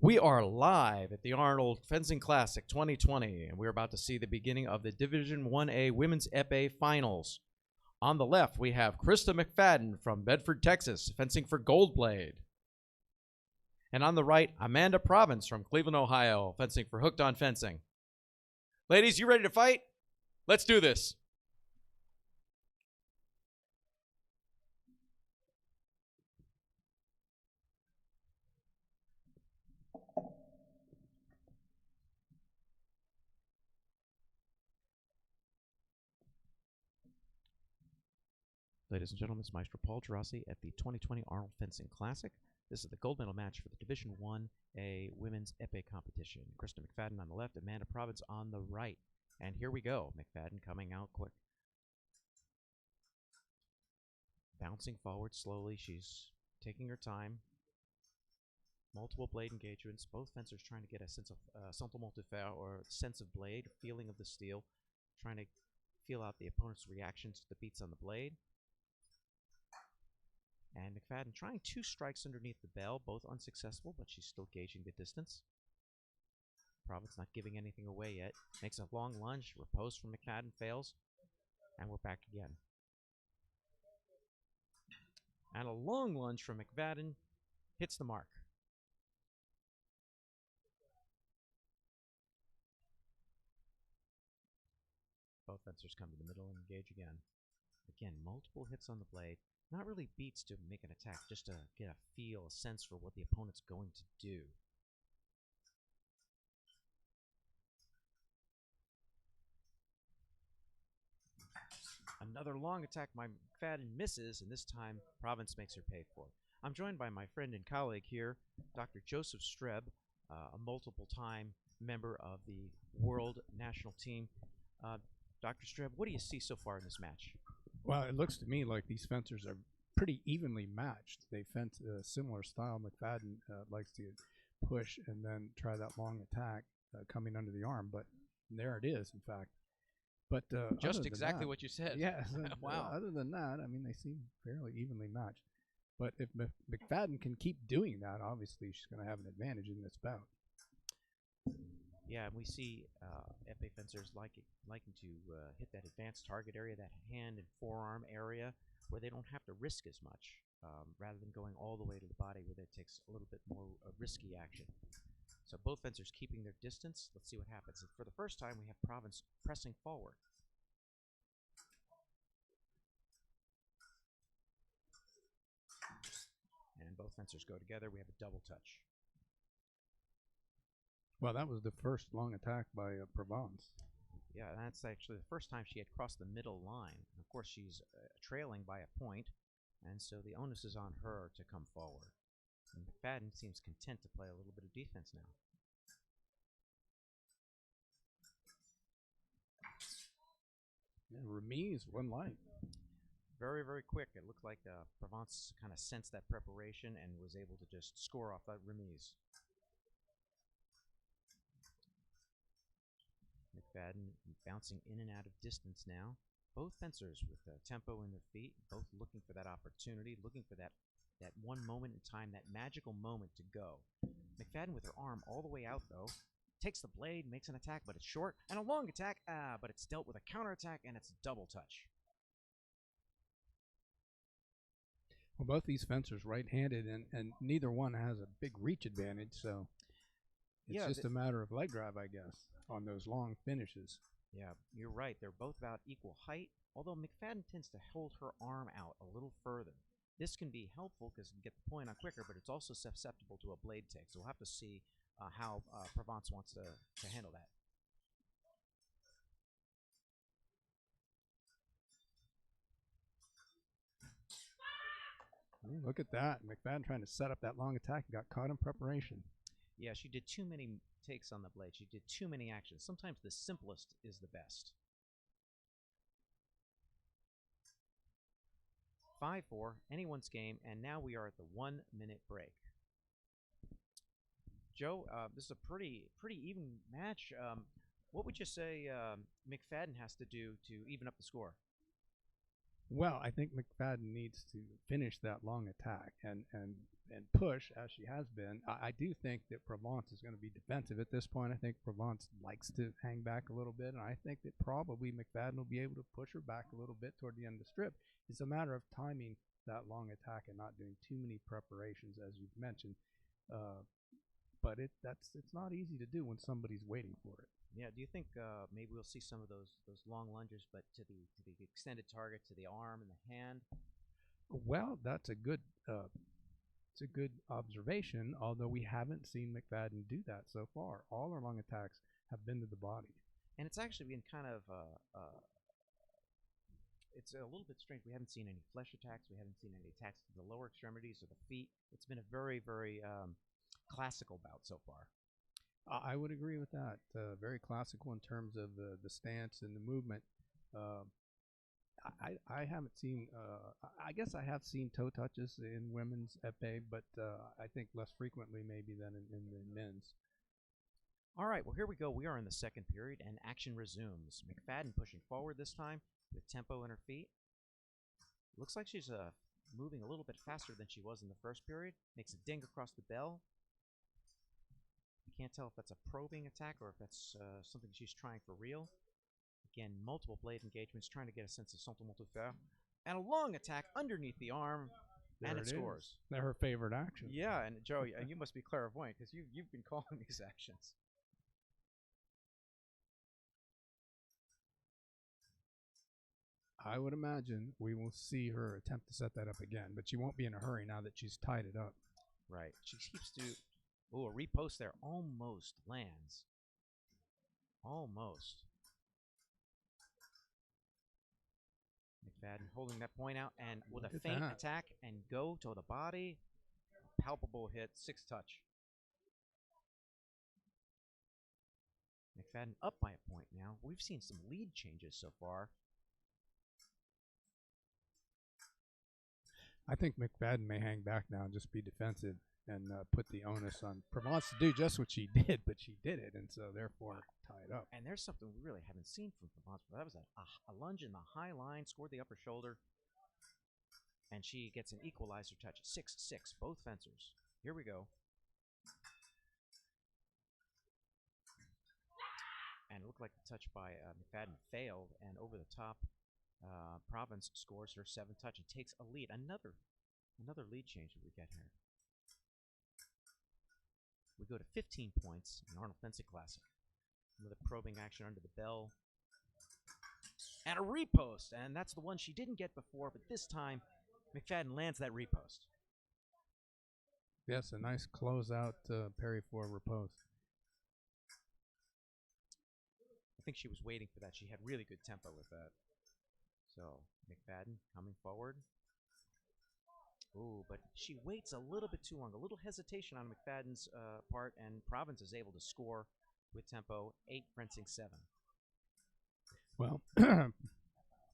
We are live at the Arnold Fencing Classic 2020, and we're about to see the beginning of the Division 1A Women's Epee Finals. On the left, we have Krista McFadden from Bedford, Texas, fencing for Goldblade. And on the right, Amanda Province from Cleveland, Ohio, fencing for Hooked on Fencing. Ladies, you ready to fight? Let's do this. Ladies and gentlemen, it's Maestro Paul Gerasi at the 2020 Arnold Fencing Classic. This is the gold medal match for the Division 1A Women's Epee competition. Krista McFadden on the left, Amanda Province on the right. And here we go. McFadden coming out quick. Bouncing forward slowly. She's taking her time. Multiple blade engagements. Both fencers trying to get a sense of sentiment de fer, or sense of blade, feeling of the steel. Trying to feel out the opponent's reactions to the beats on the blade. And McFadden trying 2 strikes underneath the bell, both unsuccessful, but she's still gauging the distance. Province not giving anything away yet. Makes a long lunge. Riposte from McFadden fails. And we're back again. And a long lunge from McFadden hits the mark. Both fencers come to the middle and engage again. Again, multiple hits on the blade. Not really beats to make an attack, just to get a feel, a sense for what the opponent's going to do. Another long attack by McFadden misses, and this time Province makes her pay for it. I'm joined by my friend and colleague here, Dr. Joseph Streb, a multiple-time member of the World National Team. Dr. Streb, what do you see so far in this match? Well, it looks to me like these fencers are pretty evenly matched. They fence a similar style. McFadden likes to push and then try that long attack coming under the arm, but there it is, in fact. But just exactly what you said. Yes. Wow. Other than that, I mean, they seem fairly evenly matched. But if McFadden can keep doing that, obviously she's going to have an advantage in this bout. Yeah, and we see epee fencers liking to hit that advanced target area, that hand and forearm area, where they don't have to risk as much, rather than going all the way to the body, where it takes a little bit more risky action. So both fencers keeping their distance. Let's see what happens. And for the first time, we have Province pressing forward. And both fencers go together. We have a double touch. Well, that was the first long attack by Provence. Yeah, that's actually the first time she had crossed the middle line. And of course, she's trailing by a point, and so the onus is on her to come forward. And McFadden seems content to play a little bit of defense now. Yeah, remise, one line. Very, very quick. It looked like Provence kind of sensed that preparation and was able to just score off that remise. McFadden bouncing in and out of distance now. Both fencers with tempo in their feet, both looking for that opportunity, looking for that one moment in time, that magical moment to go. McFadden with her arm all the way out, though, takes the blade, makes an attack, but it's short, and a long attack, but it's dealt with a counterattack, and it's a double touch. Well, both these fencers right-handed, and neither one has a big reach advantage, so it's just a matter of leg drive, I guess, on those long finishes. Yeah, you're right. They're both about equal height, although McFadden tends to hold her arm out a little further. This can be helpful because you can get the point on quicker, but it's also susceptible to a blade take. So we'll have to see how Provence wants to handle that. Ooh, look at that. McFadden trying to set up that long attack and got caught in preparation. Yeah, she did too many takes on the blade. She did too many actions. Sometimes the simplest is the best. 5-4, anyone's game, and now we are at the 1-minute break. Joe, this is a pretty even match. What would you say McFadden has to do to even up the score? Well, I think McFadden needs to finish that long attack, and and push as she has been. I do think that Provence is going to be defensive at this point. I think Provence likes to hang back a little bit, and I think that probably McFadden will be able to push her back a little bit toward the end of the strip. It's a matter of timing that long attack and not doing too many preparations, as you've mentioned. But it's not easy to do when somebody's waiting for it. Yeah. Do you think maybe we'll see some of those long lunges, but to the extended target, to the arm and the hand? Well, that's a good it's a good observation. Although we haven't seen McFadden do that so far. All her long attacks have been to the body, And it's actually been kind of it's a little bit strange. We haven't seen any flesh attacks. We haven't seen any attacks to the lower extremities or the feet. It's been a very, very classical bout so far. I would agree with that. Very classical in terms of the stance and the movement. I haven't seen. I guess I have seen toe touches in women's épée, but I think less frequently maybe than in the men's. All right, well, here we go. We are in the second period, and action resumes. McFadden pushing forward this time with tempo in her feet. Looks like she's moving a little bit faster than she was in the first period. Makes a ding across the bell. I can't tell if that's a probing attack or if that's something she's trying for real. Again, multiple blade engagements, trying to get a sense of sentiment to faire. And a long attack underneath the arm, and it scores. They're her favorite action. Yeah, and Joe, you must be clairvoyant because you've been calling these actions. I would imagine we will see her attempt to set that up again, but she won't be in a hurry now that she's tied it up. Right. She keeps to. Oh, a repost there almost lands. Almost. McFadden holding that point out and with a feint attack and go to the body. Palpable hit, 6 touch. McFadden up by a point now. We've seen some lead changes so far. I think McFadden may hang back now and just be defensive and put the onus on Provence to do just what she did, but she did it, and so therefore tie it up. And there's something we really haven't seen from Provence. That was a lunge in the high line, scored the upper shoulder, and she gets an equalizer touch. 6-6, both fencers. Here we go. And it looked like the touch by McFadden failed, and over the top, Provence scores her 7th touch and takes a lead. Another lead change that we get here. We go to 15 points in Arnold Fencing Classic with a probing action under the bell. And a repost, and that's the one she didn't get before, but this time McFadden lands that repost. Yes, a nice closeout parry for riposte. I think she was waiting for that. She had really good tempo with that. So McFadden coming forward. Ooh, but she waits a little bit too long. A little hesitation on McFadden's part, and Provence is able to score with tempo. 8 fencing 7. Well,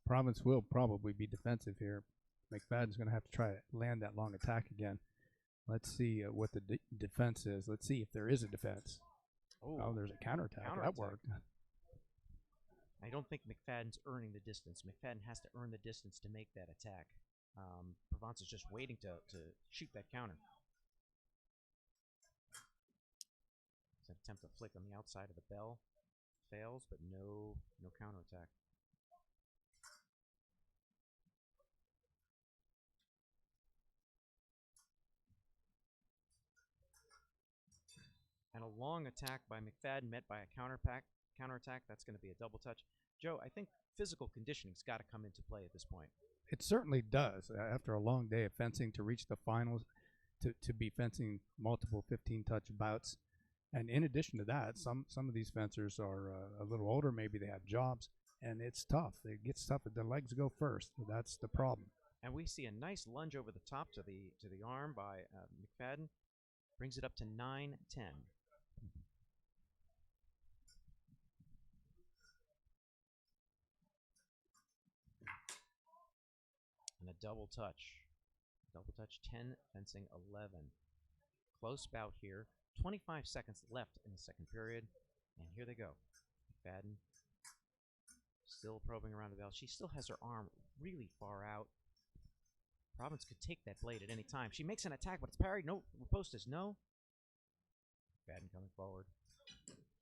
Provence will probably be defensive here. McFadden's going to have to try to land that long attack again. Let's see what the defense is. Let's see if there is a defense. Oh, there's a counterattack. That worked. I don't think McFadden's earning the distance. McFadden has to earn the distance to make that attack. Provence is just waiting to shoot that counter. It's an attempt to flick on the outside of the bell. Fails, but no counterattack. And a long attack by McFadden met by a counterattack. That's going to be a double touch. Joe, I think physical conditioning's got to come into play at this point. It certainly does. After a long day of fencing, to reach the finals, to be fencing multiple 15-touch bouts. And in addition to that, some of these fencers are a little older. Maybe they have jobs, and it's tough. It gets tough. The legs go first. That's the problem. And we see a nice lunge over the top to the arm by McFadden. Brings it up to 9-10. And a double touch. 10, fencing 11. Close bout here. 25 seconds left in the second period. And here they go. McFadden still probing around the bell. She still has her arm really far out. Province could take that blade at any time. She makes an attack, but it's parried. No, riposte is no. McFadden coming forward.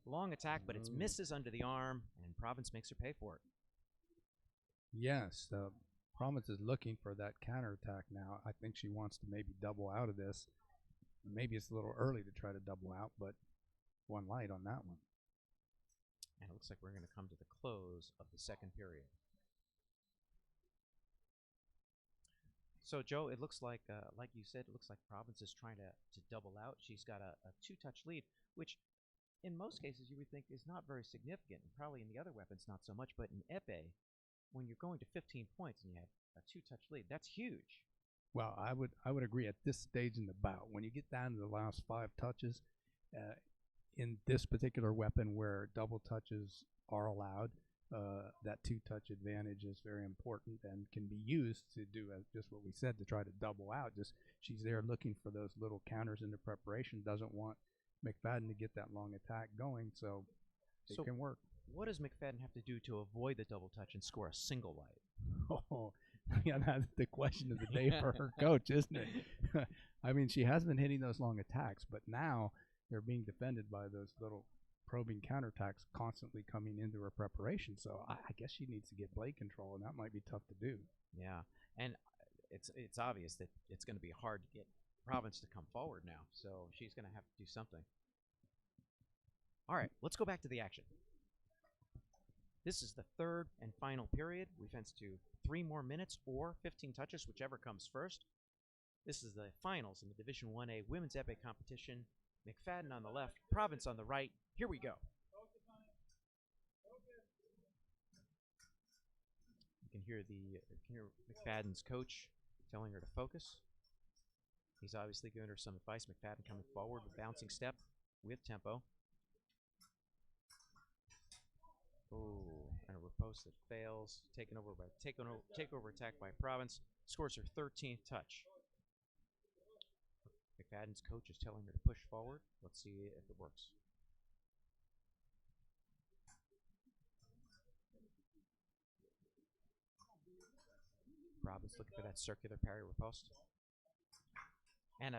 Long attack, but it misses under the arm, and Province makes her pay for it. Yes, Province is looking for that counterattack now. I think she wants to maybe double out of this. Maybe it's a little early to try to double out, but one light on that one. And it looks like we're going to come to the close of the second period. So, Joe, it looks like you said, it looks like Province is trying to double out. She's got a two-touch lead, which in most cases you would think is not very significant, and probably in the other weapons not so much, but in epee, when you're going to 15 points and you have a two-touch lead, that's huge. Well, I would agree at this stage in the bout. When you get down to the last 5 touches, in this particular weapon where double touches are allowed, that two-touch advantage is very important and can be used to do just what we said, to try to double out. Just she's there looking for those little counters into preparation, doesn't want McFadden to get that long attack going, so it can work. What does McFadden have to do to avoid the double touch and score a single light? Oh, yeah, that's the question of the day for her coach, isn't it? I mean, she has been hitting those long attacks, but now they're being defended by those little probing counterattacks constantly coming into her preparation. So I guess she needs to get blade control, and that might be tough to do. Yeah, and it's obvious that it's going to be hard to get Province to come forward now, so she's going to have to do something. All right, let's go back to the action. This is the third and final period. We fence to 3 more minutes or 15 touches, whichever comes first. This is the finals in the Division 1A Women's Epee competition. McFadden on the left, Province on the right. Here we go. You can hear McFadden's coach telling her to focus. He's obviously giving her some advice. McFadden coming forward with bouncing step with tempo. Oh, and a riposte that fails. Takeover attack by Province. Scores her 13th touch. McFadden's coach is telling her to push forward. Let's see if it works. Province looking for that circular parry riposte. And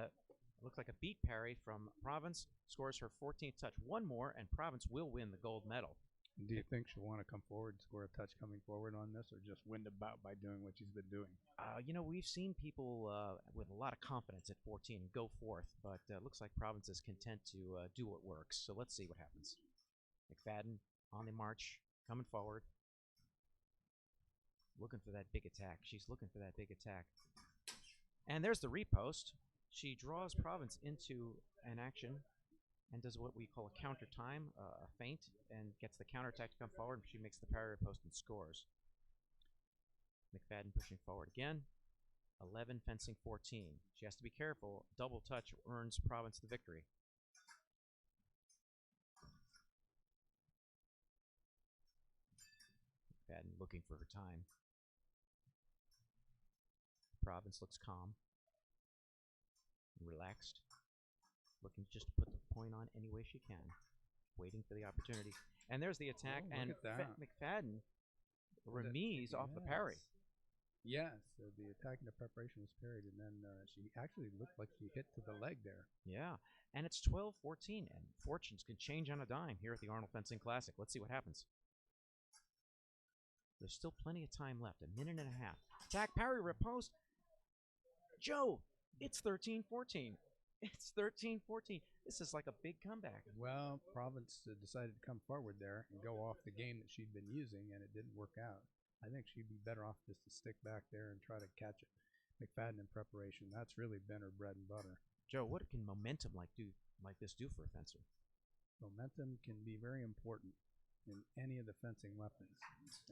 looks like a beat parry from Province. Scores her 14th touch. One more, and Province will win the gold medal. Do you think she'll want to come forward, score a touch coming forward on this, or just win the bout by doing what she's been doing? You know, we've seen people with a lot of confidence at 14 go forth, but it looks like Province is content to do what works. So let's see what happens. McFadden on the march, coming forward. Looking for that big attack. She's looking for that big attack. And there's the riposte. She draws Province into an action and does what we call a counter time, a feint, and gets the counterattack to come forward. She makes the parry riposte and scores. McFadden pushing forward again. 11 fencing 14. She has to be careful. Double touch earns Province the victory. McFadden looking for her time. Province looks calm, relaxed, looking just to put the point on any way she can, waiting for the opportunity. And there's the attack, and McFadden remise off the parry. Yes, so the attack and the preparation was parried, and then she actually looked like she hit to the leg there. Yeah, and it's 12-14, and fortunes can change on a dime here at the Arnold Fencing Classic. Let's see what happens. There's still plenty of time left, 1.5 minutes. Attack, parry, riposte. Joe, it's 13-14. It's 13-14. This is like a big comeback. Well, Province decided to come forward there and go off the game that she'd been using, and it didn't work out. I think she'd be better off just to stick back there and try to catch it. McFadden in preparation. That's really been her bread and butter. Joe, what can momentum like this do for a fencer? Momentum can be very important in any of the fencing weapons,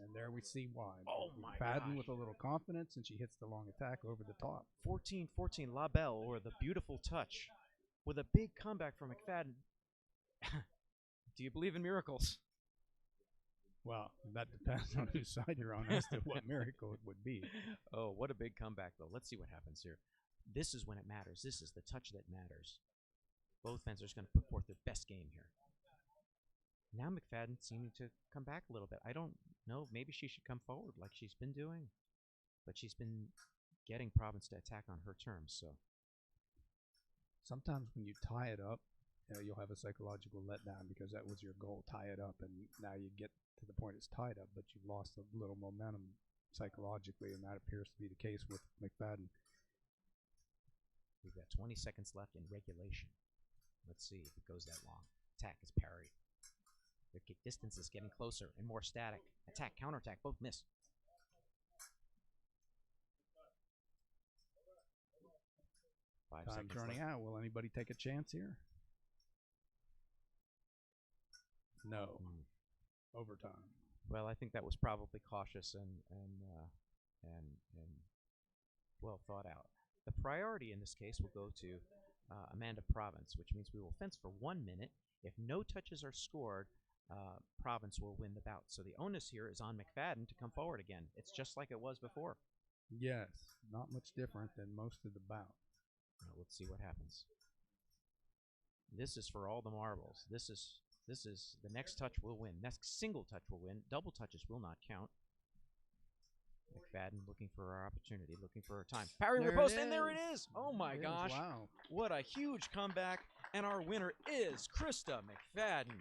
and there we see why. Oh my McFadden gosh. with a little confidence, and she hits the long attack over the top. 14-14 La Belle, or the beautiful touch, with a big comeback from McFadden. Do you believe in miracles? Well, that depends on whose side you're on as to what miracle it would be. Oh, what a big comeback, though. Let's see what happens here. This is when it matters. This is the touch that matters. Both fencers going to put forth their best game here. Now McFadden seeming to come back a little bit. I don't know. Maybe she should come forward like she's been doing. But she's been getting Province to attack on her terms. So Sometimes when you tie it up, you'll have a psychological letdown because that was your goal, tie it up, and now you get to the point it's tied up, but you've lost a little momentum psychologically, and that appears to be the case with McFadden. we've got 20 seconds left in regulation. Let's see if it goes that long. Attack is parried. The distance is getting closer and more static. Attack, counterattack, both miss. Time's seconds running left. out. Will anybody take a chance here? No. Overtime. Well, I think that was probably cautious and well thought out. The priority in this case will go to Amanda Province, which means we will fence for 1 minute. If no touches are scored, Province will win the bout. So the onus here is on McFadden to come forward again. It's just like it was before. Yes, not much different than most of the bout. Now, let's see what happens. This is for all the marbles. This is the next touch will win. Next single touch will win. Double touches will not count. McFadden looking for our opportunity, looking for our time. Parry riposte, and there it is. Oh my gosh. Wow. What a huge comeback. And our winner is Krista McFadden.